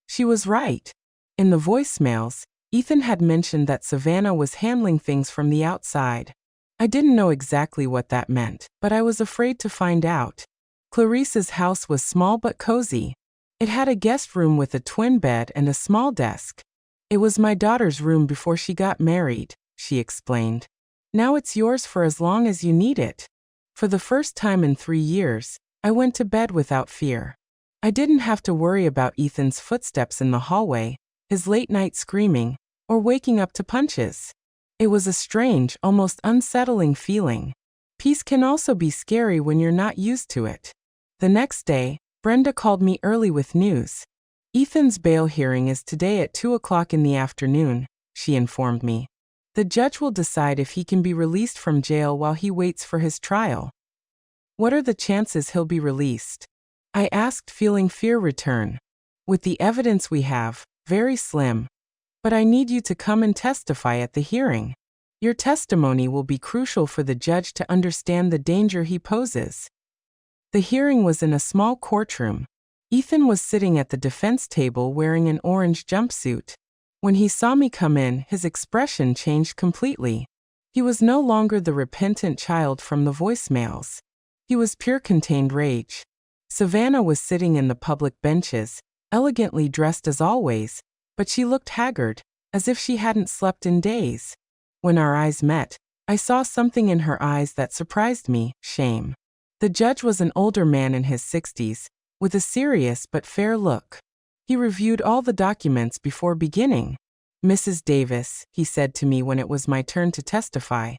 She was right. In the voicemails, Ethan had mentioned that Savannah was handling things from the outside. I didn't know exactly what that meant, but I was afraid to find out. Clarice's house was small but cozy. It had a guest room with a twin bed and a small desk. It was my daughter's room before she got married, she explained. Now it's yours for as long as you need it. For the first time in 3 years, I went to bed without fear. I didn't have to worry about Ethan's footsteps in the hallway, his late-night screaming, or waking up to punches. It was a strange, almost unsettling feeling. Peace can also be scary when you're not used to it. The next day, Brenda called me early with news. Ethan's bail hearing is today at 2 o'clock in the afternoon, she informed me. The judge will decide if he can be released from jail while he waits for his trial. What are the chances he'll be released? I asked, feeling fear return. With the evidence we have, very slim, but I need you to come and testify at the hearing. Your testimony will be crucial for the judge to understand the danger he poses." The hearing was in a small courtroom. Ethan was sitting at the defense table wearing an orange jumpsuit. When he saw me come in, his expression changed completely. He was no longer the repentant child from the voicemails. He was pure contained rage. Savannah was sitting in the public benches, elegantly dressed as always, but she looked haggard, as if she hadn't slept in days. When our eyes met, I saw something in her eyes that surprised me: shame. The judge was an older man in his 60s, with a serious but fair look. He reviewed all the documents before beginning. "Mrs. Davis," he said to me when it was my turn to testify,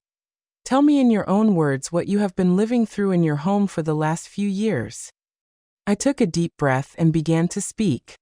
"tell me in your own words what you have been living through in your home for the last few years." I took a deep breath and began to speak.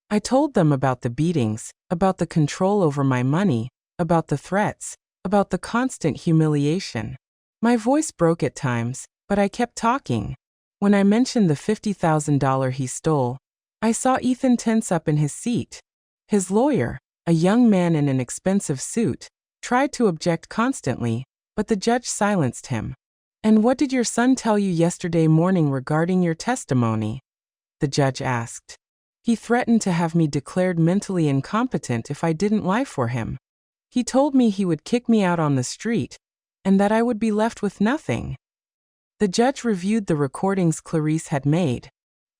I told them about the beatings, about the control over my money, about the threats, about the constant humiliation. My voice broke at times, but I kept talking. When I mentioned the $50,000 he stole, I saw Ethan tense up in his seat. His lawyer, a young man in an expensive suit, tried to object constantly, but the judge silenced him. "And what did your son tell you yesterday morning regarding your testimony?" the judge asked. "He threatened to have me declared mentally incompetent if I didn't lie for him. He told me he would kick me out on the street, and that I would be left with nothing." The judge reviewed the recordings Clarice had made.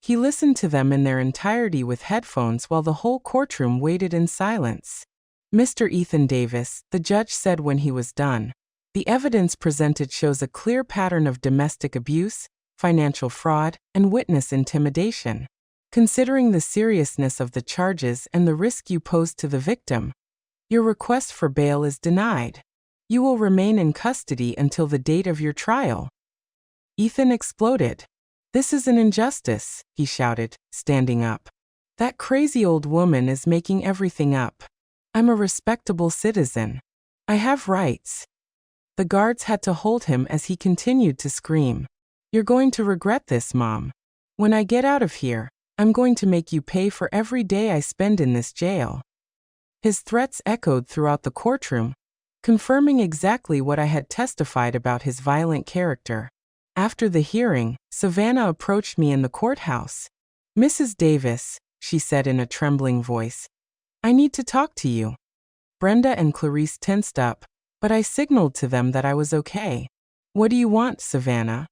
He listened to them in their entirety with headphones while the whole courtroom waited in silence. "Mr. Ethan Davis," the judge said when he was done, "the evidence presented shows a clear pattern of domestic abuse, financial fraud, and witness intimidation. Considering the seriousness of the charges and the risk you posed to the victim, your request for bail is denied. You will remain in custody until the date of your trial." Ethan exploded. "This is an injustice," he shouted, standing up. "That crazy old woman is making everything up. I'm a respectable citizen. I have rights." The guards had to hold him as he continued to scream. "You're going to regret this, Mom. When I get out of here, I'm going to make you pay for every day I spend in this jail." His threats echoed throughout the courtroom, confirming exactly what I had testified about his violent character. After the hearing, Savannah approached me in the courthouse. "Mrs. Davis," she said in a trembling voice, "I need to talk to you." Brenda and Clarice tensed up, but I signaled to them that I was okay. "What do you want, Savannah?"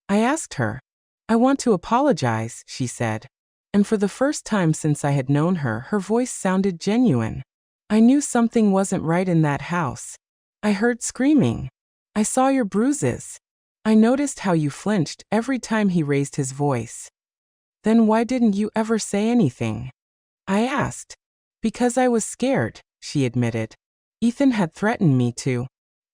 I asked her. "I want to apologize," she said. And for the first time since I had known her, her voice sounded genuine. "I knew something wasn't right in that house. I heard screaming. I saw your bruises. I noticed how you flinched every time he raised his voice." "Then why didn't you ever say anything?" I asked. "Because I was scared," she admitted. "Ethan had threatened me to.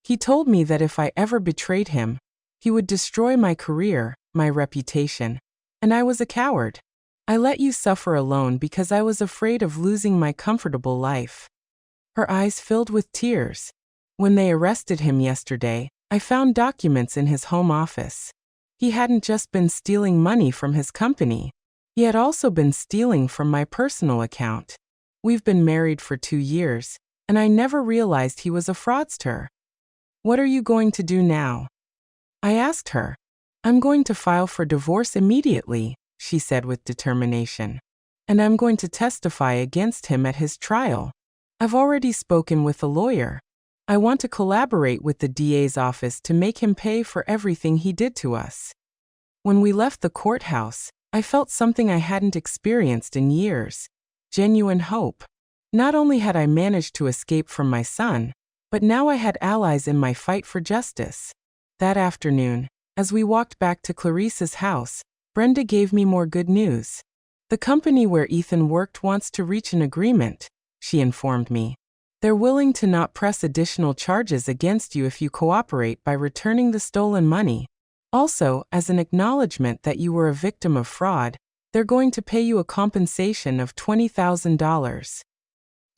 He told me that if I ever betrayed him, he would destroy my career, my reputation. And I was a coward. I let you suffer alone because I was afraid of losing my comfortable life." Her eyes filled with tears. "When they arrested him yesterday, I found documents in his home office. He hadn't just been stealing money from his company. He had also been stealing from my personal account. We've been married for 2 years, and I never realized he was a fraudster." "What are you going to do now?" I asked her. "I'm going to file for divorce immediately," she said with determination. "And I'm going to testify against him at his trial. I've already spoken with a lawyer. I want to collaborate with the DA's office to make him pay for everything he did to us." When we left the courthouse, I felt something I hadn't experienced in years: genuine hope. Not only had I managed to escape from my son, but now I had allies in my fight for justice. That afternoon, as we walked back to Clarice's house, Brenda gave me more good news. "The company where Ethan worked wants to reach an agreement," she informed me. "They're willing to not press additional charges against you if you cooperate by returning the stolen money. Also, as an acknowledgement that you were a victim of fraud, they're going to pay you a compensation of $20,000.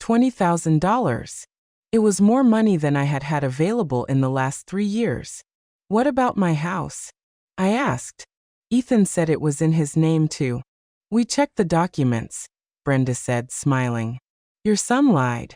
$20,000. It was more money than I had had available in the last 3 years. "What about my house?" I asked. "Ethan said it was in his name too." "We checked the documents," Brenda said, smiling. "Your son lied.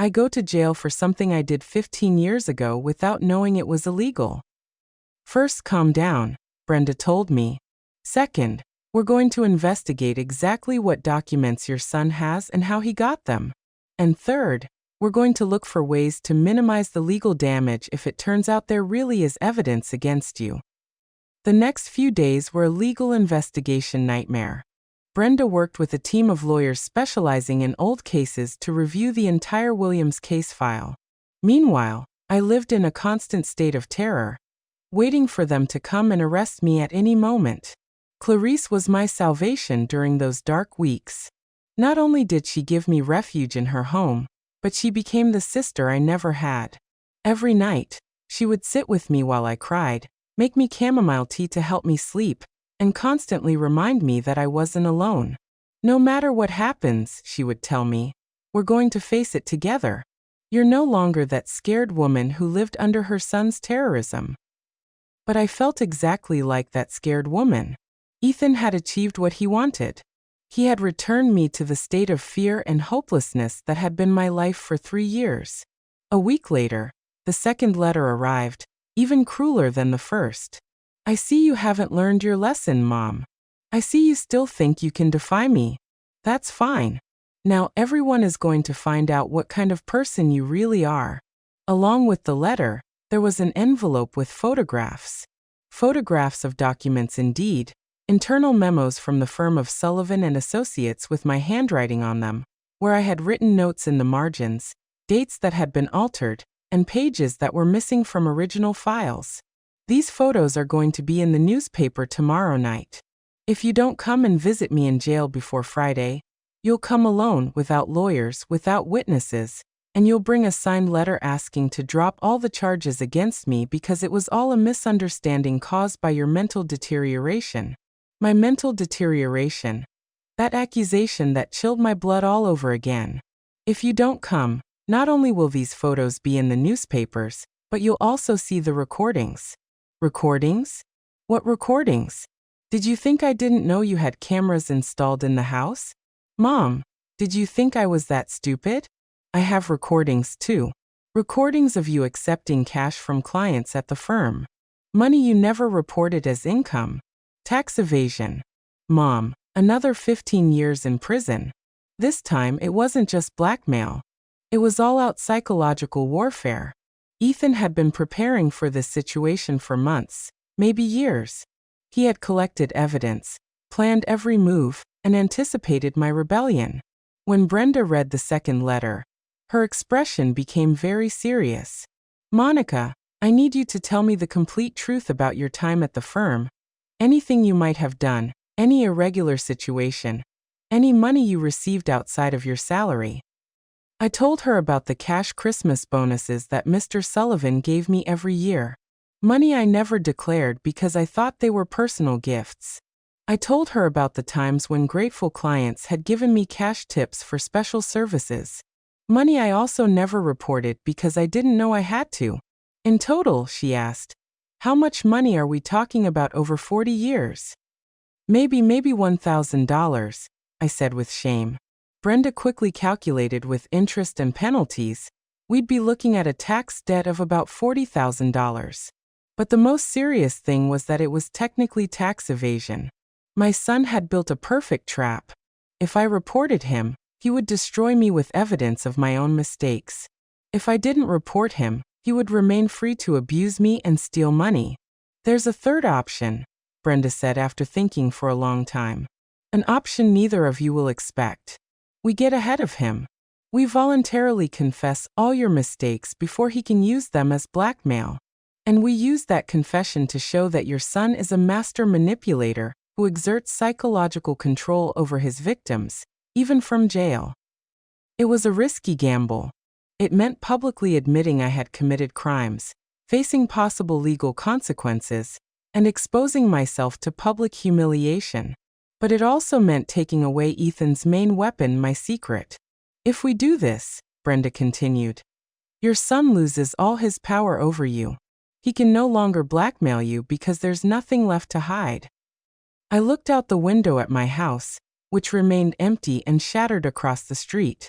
I go to jail for something I did 15 years ago without knowing it was illegal. First, calm down, Brenda told me. Second, we're going to investigate exactly what documents your son has and how he got them. And third, we're going to look for ways to minimize the legal damage if it turns out there really is evidence against you. The next few days were a legal investigation nightmare. Brenda worked with a team of lawyers specializing in old cases to review the entire Williams case file. Meanwhile, I lived in a constant state of terror, waiting for them to come and arrest me at any moment. Clarice was my salvation during those dark weeks. Not only did she give me refuge in her home, but she became the sister I never had. Every night, she would sit with me while I cried, make me chamomile tea to help me sleep, and constantly remind me that I wasn't alone. No matter what happens, she would tell me, we're going to face it together. You're no longer that scared woman who lived under her son's terrorism. But I felt exactly like that scared woman. Ethan had achieved what he wanted. He had returned me to the state of fear and hopelessness that had been my life for 3 years. A week later, the second letter arrived, even crueler than the first. I see you haven't learned your lesson, Mom. I see you still think you can defy me. That's fine. Now everyone is going to find out what kind of person you really are. Along with the letter, there was an envelope with photographs. Photographs of documents indeed. Internal memos from the firm of Sullivan and Associates with my handwriting on them, where I had written notes in the margins, dates that had been altered, and pages that were missing from original files. These photos are going to be in the newspaper tomorrow night. If you don't come and visit me in jail before Friday, you'll come alone, without lawyers, without witnesses, and you'll bring a signed letter asking to drop all the charges against me because it was all a misunderstanding caused by your mental deterioration. My mental deterioration. That accusation that chilled my blood all over again. If you don't come, not only will these photos be in the newspapers, but you'll also see the recordings. Recordings? What recordings? Did you think I didn't know you had cameras installed in the house? Mom, did you think I was that stupid? I have recordings too. Recordings of you accepting cash from clients at the firm. Money you never reported as income. Tax evasion. Mom, another 15 years in prison. This time it wasn't just blackmail. It was all-out psychological warfare. Ethan had been preparing for this situation for months, maybe years. He had collected evidence, planned every move, and anticipated my rebellion. When Brenda read the second letter, her expression became very serious. Monica, I need you to tell me the complete truth about your time at the firm. Anything you might have done, any irregular situation, any money you received outside of your salary. I told her about the cash Christmas bonuses that Mr. Sullivan gave me every year. Money I never declared because I thought they were personal gifts. I told her about the times when grateful clients had given me cash tips for special services. Money I also never reported because I didn't know I had to. In total, she asked, how much money are we talking about over 40 years? Maybe $1,000, I said with shame. Brenda quickly calculated with interest and penalties. We'd be looking at a tax debt of about $40,000. But the most serious thing was that it was technically tax evasion. My son had built a perfect trap. If I reported him, he would destroy me with evidence of my own mistakes. If I didn't report him, he would remain free to abuse me and steal money. There's a third option, Brenda said after thinking for a long time. An option neither of you will expect. We get ahead of him. We voluntarily confess all your mistakes before he can use them as blackmail. And we use that confession to show that your son is a master manipulator who exerts psychological control over his victims, even from jail. It was a risky gamble. It meant publicly admitting I had committed crimes, facing possible legal consequences, and exposing myself to public humiliation. But it also meant taking away Ethan's main weapon, my secret. If we do this, Brenda continued, your son loses all his power over you. He can no longer blackmail you because there's nothing left to hide. I looked out the window at my house, which remained empty and shattered across the street.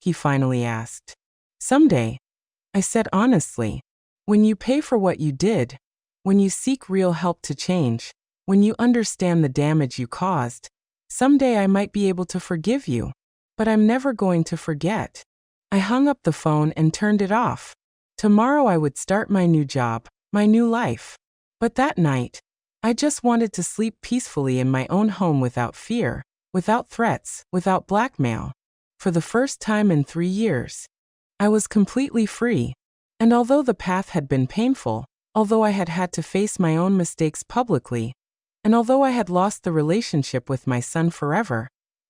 he finally asked. Someday, I said honestly. When you pay for what you did, when you seek real help to change, when you understand the damage you caused, someday I might be able to forgive you. But I'm never going to forget. I hung up the phone and turned it off. Tomorrow I would start my new job, my new life. But that night, I just wanted to sleep peacefully in my own home without fear, without threats, without blackmail. For the first time in 3 years, I was completely free. And although the path had been painful, although I had had to face my own mistakes publicly, and although I had lost the relationship with my son forever,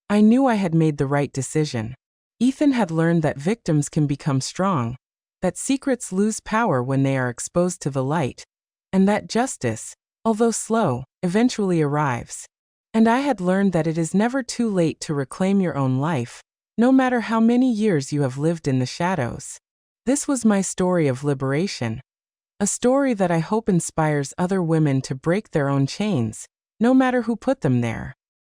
I knew I had made the right decision. Ethan had learned that victims can become strong, that secrets lose power when they are exposed to the light, and that justice, although slow, eventually arrives. And I had learned that it is never too late to reclaim your own life, no matter how many years you have lived in the shadows. This was my story of liberation, a story that I hope inspires other women to break their own chains, no matter who put them there.